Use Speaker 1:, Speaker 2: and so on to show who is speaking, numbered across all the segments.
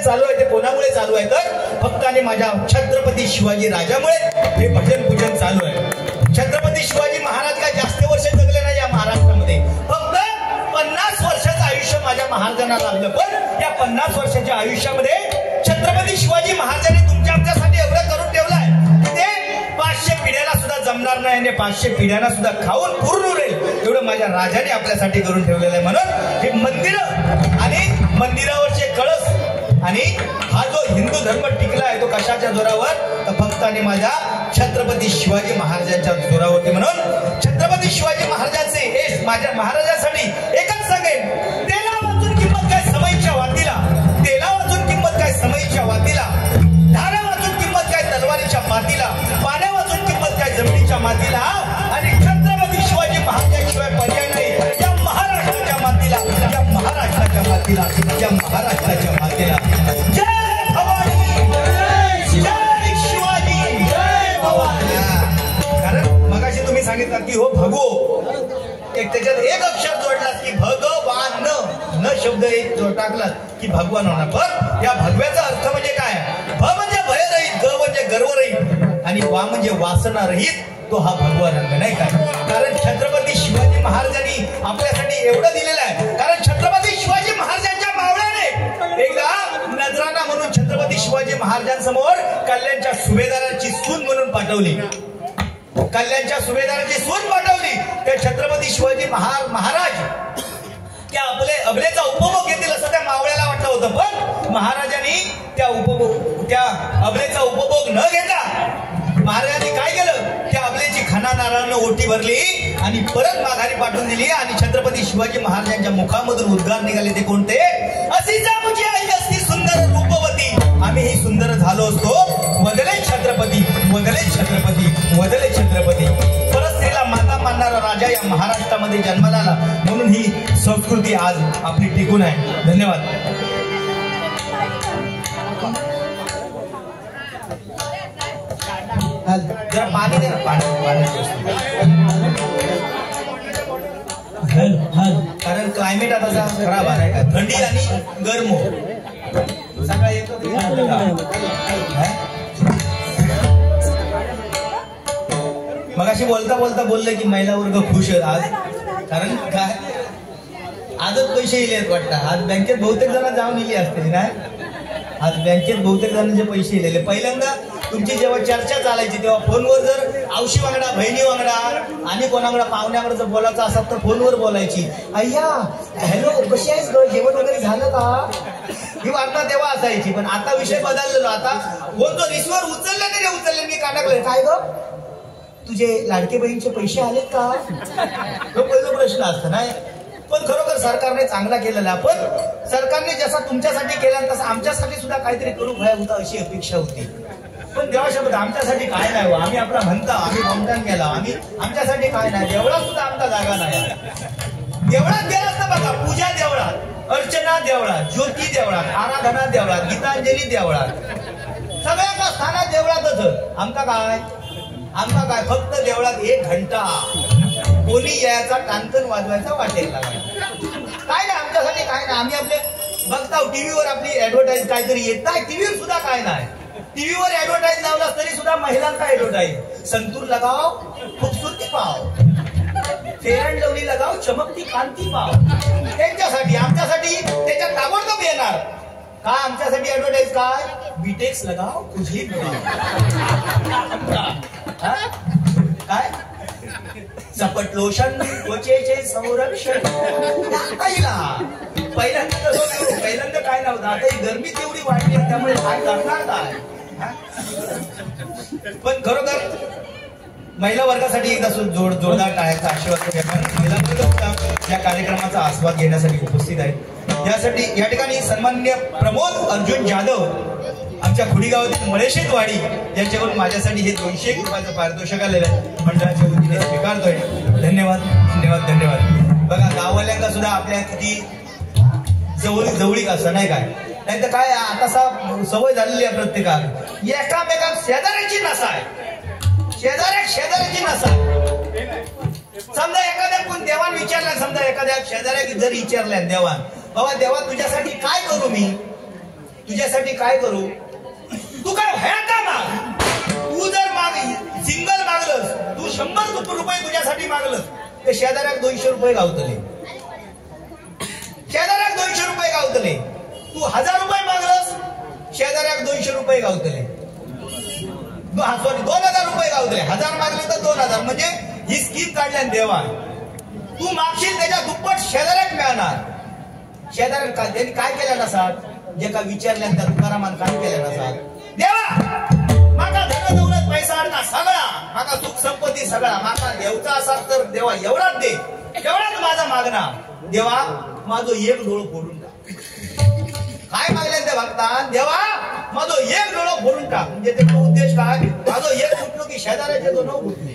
Speaker 1: चालू आहे ते कोणामुळे चालू आहे तर फक्त आणि माझ्या छत्रपती शिवाजी राजामुळे हे भजन पूजन चालू आहे. छत्रपती शिवाजी महाराज काय जास्त वर्ष जगले नाही या महाराष्ट्रामध्ये, फक्त 50 वर्षाचं आयुष्य माझ्या महाराजांना लाभलं. पण या 50 वर्षाच्या आयुष्यामध्ये छत्रपती शिवाजी महाराजांनी तुमच्या आमच्यासाठी एवढं करून ठेवलंय ते 500 पिढ्याला सुद्धा जमणार नाही आणि 500 पिढ्यांना सुद्धा खाऊन पूर्ण उरेल एवढं माझ्या राजाने आपल्यासाठी करून ठेवलेलं आहे. म्हणून हे मंदिर आणि मंदिरावरचे कळस आणि हा जो हिंदू धर्म टिकला आहे तो कशाच्या जोरावर तर फक्त आणि माझ्या छत्रपती शिवाजी महाराजांच्या जोरावरती. म्हणून छत्रपती शिवाजी महाराजांचे हे माझ्या महाराजांसाठी एकच सांगेन, तेला वाचून किंमत काय समईच्या वातीला, तेला वाचून किंमत काय समईच्या वातीला, धारा वाचून किंमत काय तलवारीच्या मातीला, पाण्या वाचून किंमत काय जमिनीच्या मातीला आणि छत्रपती शिवाजी महाराजांशिवाय पर्याय नाही या महाराष्ट्राच्या मातीला, या महाराष्ट्राच्या मातीला, या महाराष्ट्राच्या मातीला. जय भवानी, जय शिवाजी, जय भवानी. कारण मगाशी तुम्ही सांगितलं की हो भगवो, एक त्याच्यात एक अक्षर जोडलात की भगवान, न शब्द एक टाकलात की भगवान होणार. पण या भगव्याचा अर्थ म्हणजे काय, भ म्हणजे भयरहित, ग म्हणजे गर्वरहित आणि वा म्हणजे वासना रहित, तो हा भगवा रंग नाही काय. कारण छत्रपती शिवाजी महाराजांनी आपल्यासाठी एवढं दिलेलं आहे. कारण छत्रपती शिवाजी महाराजांच्या मावळ्याने एकदा नजराणा म्हणून छत्रपती शिवाजी महाराजांसमोर कल्याणच्या सुभेदाराची सून म्हणून पाठवली, कल्याणच्या सुभेदाराची सून पाठवली. त्या छत्रपती शिवाजी महाराज त्या अबलेचा उपभोग घेतील असं त्या मावळ्याला वाटलं होतं. पण महाराजांनी त्या अबलेचा उपभोग न घेता महाराजांनी काय केलं, त्या अबलेची खाना नारळानं ओटी भरली आणि परत माघारी पाठवून दिली. आणि छत्रपती शिवाजी महाराजांच्या मुखामधून उद्गार निघाले ते कोणते, असीचा मुझी आई असती सुंदर रूपवती, आम्ही ही सुंदर झालो असतो, वदले छत्रपती, वदले छत्रपती, वदले छत्रपती. परस्त्रीला माता मानणारा राजा या महाराष्ट्रामध्ये जन्माला आला. म्हणून ही संस्कृती आज आपली टिकून आहे. धन्यवाद. जरा पाणी दे ना, कारण क्लायमेट आता खराब आहे का, थंडी आणि गरम सकाळी येतो. मगाशी बोलता बोलता बोलले की महिला वर्ग खुश आहे आज. कारण काय आजच पैसे इले वाटतं. आज बँकेत बहुतेक जण जाऊन इले असते नाही, आज बँकेत बहुतेक जणांचे पैसे इलेले. पहिल्यांदा तुमची जेव्हा चर्चा चालायची तेव्हा फोनवर जर औशी वांगडा, बहिणी वांगडा आणि कोणाकडा पाहुण्याकडे जर बोलायचं असत तर फोनवर बोलायची. अय्या हॅलो कशी आहेस ग, जेवण वगैरे झालं का, ही वार्ता तेव्हा असायची. पण आता विषय बदललेलो. आता बोलतो रिसिव्हर उचलले तरी उचलले, मी कानाकडे काय ग तुझे लाडके बहीणचे पैसे आलेत का, तो पहिला प्रश्न असतो नाही. पण खरोखर सरकारने चांगला केलेला. पण सरकारने जसा तुमच्यासाठी केला तसं आमच्यासाठी सुद्धा काहीतरी करू व्हायला होता अशी अपेक्षा होती. पण देवाशब्द आमच्यासाठी काय नाही, आम्ही आपला म्हणता, आम्ही बमटान केला, आम्ही आमच्यासाठी काय नाही. देवळात सुद्धा आमचा जागा नाही. देवळात गेला असता बघा, पूजा देवळात, अर्चना देवळात, ज्योती देवळात, आराधना देवळात, गीतांजली देवळात, सगळ्याच्या स्थानात देवळातच. आमचा काय फक्त देवळात 1 घंटा कोणी यायचा टांकण वाजवायचा वाटेल काय नाही. आमच्यासाठी काय नाही. आम्ही आपले बघता टीव्हीवर आपली ऍडव्हर्टाईज काहीतरी येत नाही. टीव्हीवर सुद्धा काय नाही. टीव्हीवर ऍडव्हर्टाईज लावला तरी सुद्धा महिलांचा ऍडव्हर्टाईज, संतूर लगाव खूबसूरती पाव, फेअर अँड लवली लगाव चमकती कांती पाव. त्यांच्यासाठी आमच्यासाठी त्याच्या ताबडतोब येणार काय. आमच्यासाठी ऍडव्हर्टाईज काय, बीटेक्स लगाव कुठली काय, चपट लोशन त्वचेचे संरक्षण. पहिल्यांदा काय नव्हतं, आता ही गरमी तेवढी वाढली त्यामुळे काय करणार काय. पण खरोखर महिला वर्गासाठी एकदा जोरदार टाळ्याचा आशीर्वाद. महिला वर्ग या कार्यक्रमाचा आस्वाद घेण्यासाठी उपस्थित आहेत. यासाठी या ठिकाणी सन्माननीय प्रमोद अर्जुन जाधव आमच्या खुडीगावातील मळेशेतवाडी यांच्याकडून माझ्यासाठी हे 200 रुपयाचं पारितोषिक आलेलं आहे. मंडळाच्या वतीने स्वीकारतोय. धन्यवाद धन्यवाद धन्यवाद. बघा गाववाल्यांना सुद्धा आपल्या किती जवळीक असं नाही काय, नाही तर काय आता सवय झालेली आहे प्रत्येकाला. एकामेकात शेजाऱ्याची नसा आहे, शेजाऱ्याची नसा. समजा एखाद्या कोण देवान विचारला, समजा एखाद्या शेजाऱ्या जर विचारल्या देवान, बाबा देवा तुझ्यासाठी काय करू मी, तुझ्या तुझ्यासाठी काय करू? तू काय भयाचा माग. तू जर सिंगल मागलंस, तू 100 रुपये तुझ्यासाठी मागलंस, ते शेजाऱ्याक 200 रुपये गावतले. शेजाऱ्याक 200 रुपये गावतले. तू 1000 रुपये मागलंस, शेजाऱ्याक 200 रुपये गावतले. सॉरी 2000 रुपये गावतले. 1000 मागले तर 2000. म्हणजे ही स्कीम काढल्यान देवा. तू मागशील त्याच्या दुप्पट शेजाऱ्याक मिळणार. शेजाऱ्याक त्यांनी काय केल्या नसात, जे का विचारल्या त्या तुकारामान काय केल्या नसात. देवा माका धन दौलत पैसा अडका सगळा, माका सुख संपत्ती सगळा, माका देवचा असा तर देवा एवढाच दे, एवढाच माझा मागणा. देवा माझं एक डोळं फोडून टाक. काय मागले त्या भक्तान? देवा माझं एक डोळं फोडून टाक. म्हणजे त्याचा उद्देश काय? माझं एक फुटलो की शेजाऱ्याचे 2 फुटले.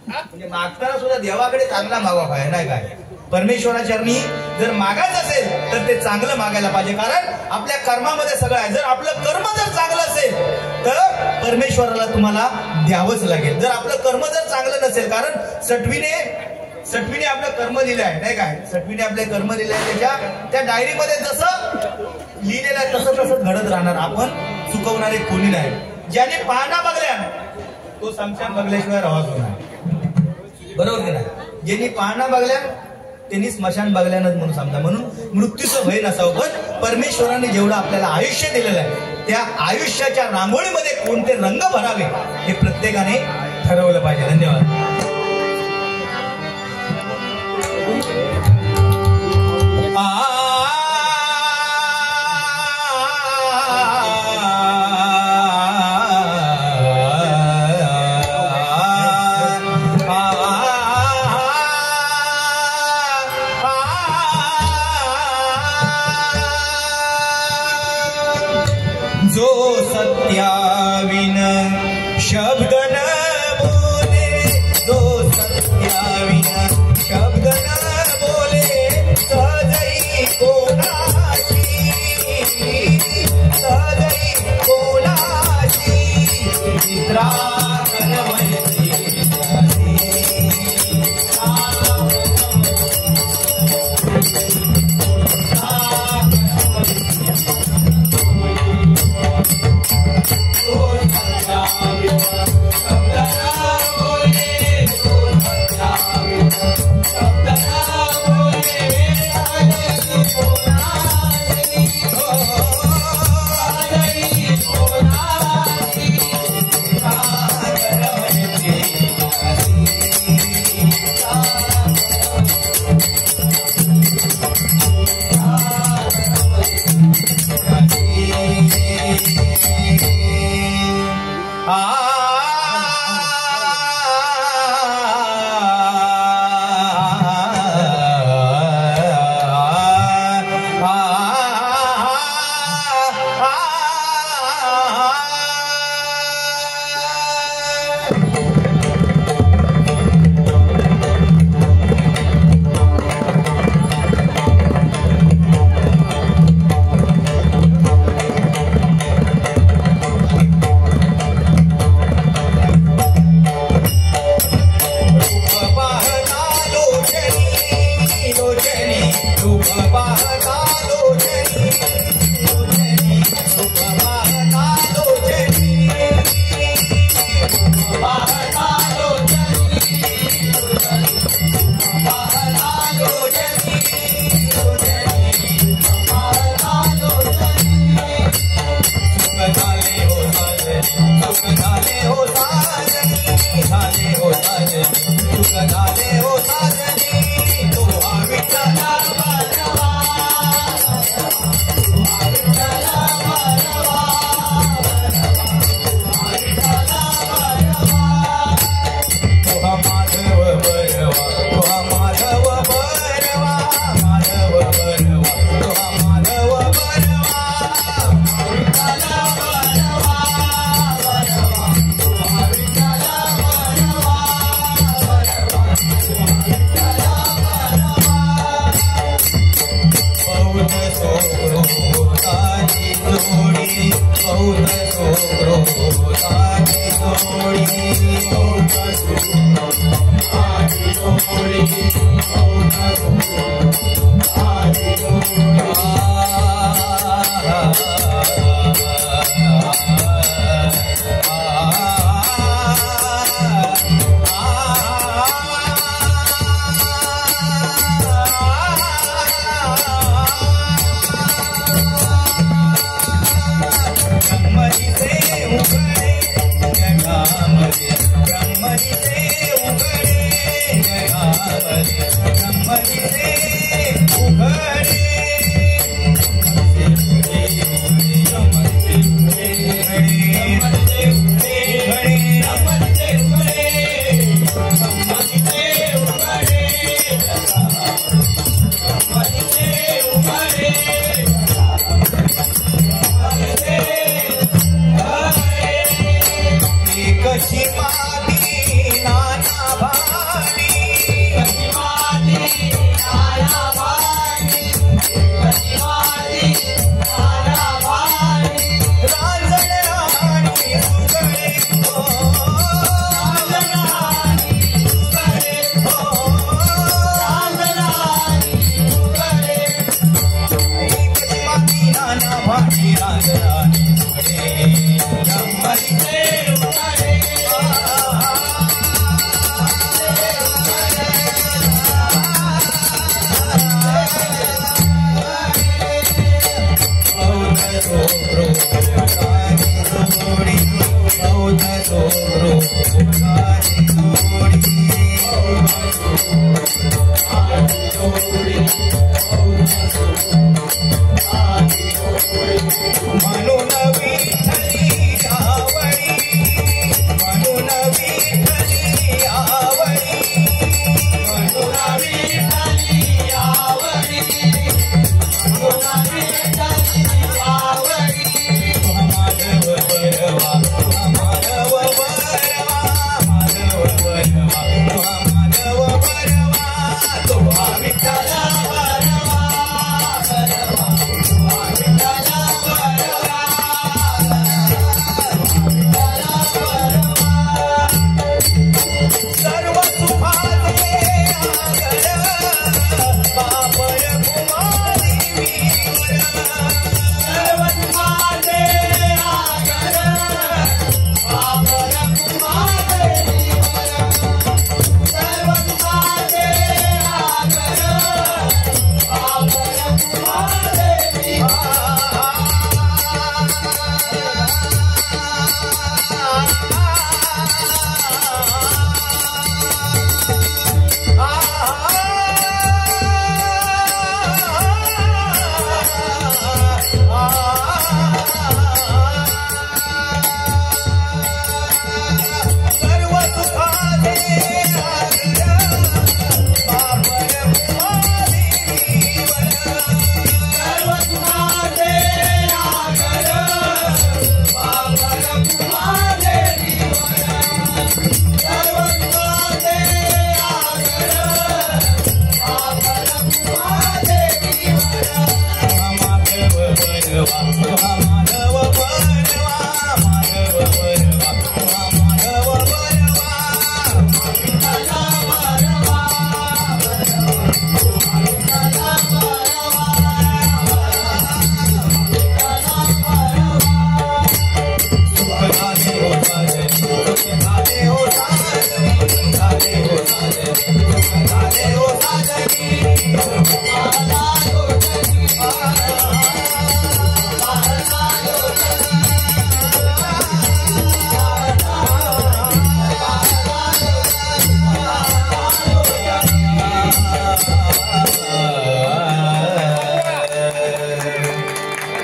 Speaker 1: म्हणजे मागताना सुद्धा देवाकडे चांगला मागवा पाहिजे, नाही काय? परमेश्वराचरणी जर मागायचं असेल तर ते चांगलं मागायला पाहिजे. कारण आपल्या कर्मामध्ये सगळं आहे. जर आपलं कर्म जर चांगलं असेल तर परमेश्वराला तुम्हाला द्यावंच लागेल. जर आपलं कर्म जर चांगलं नसेल, कारण सटवीने आपलं कर्म लिहिलं आहे, नाही काय? सटवीने आपले कर्म लिहिले आहे. त्या डायरीमध्ये जसं लिहिलेलं आहे तसं घडत राहणार. आपण चुकवणारे कोणी नाही. ज्याने पाहणा बघल्या तो समशान बघल्याशिवाय राहत नाही. बरोबर की नाही? ज्यांनी पाहणा बघल्या त्यांनी स्मशान बघल्यानंच म्हणून समजा. म्हणून मृत्यूचं भय नसावं. पण परमेश्वराने जेवढं आपल्याला आयुष्य दिलेलं आहे त्या आयुष्याच्या रांगोळीमध्ये कोणते रंग भरावे हे प्रत्येकाने ठरवलं पाहिजे. धन्यवाद.
Speaker 2: जो सत्याविन शब्द न बोले, जो सत्याविन शब्द न बोले, सहजई कोणाशी, सहजई कोणाशी मित्रा करवयती.
Speaker 1: आ
Speaker 2: Bhagwan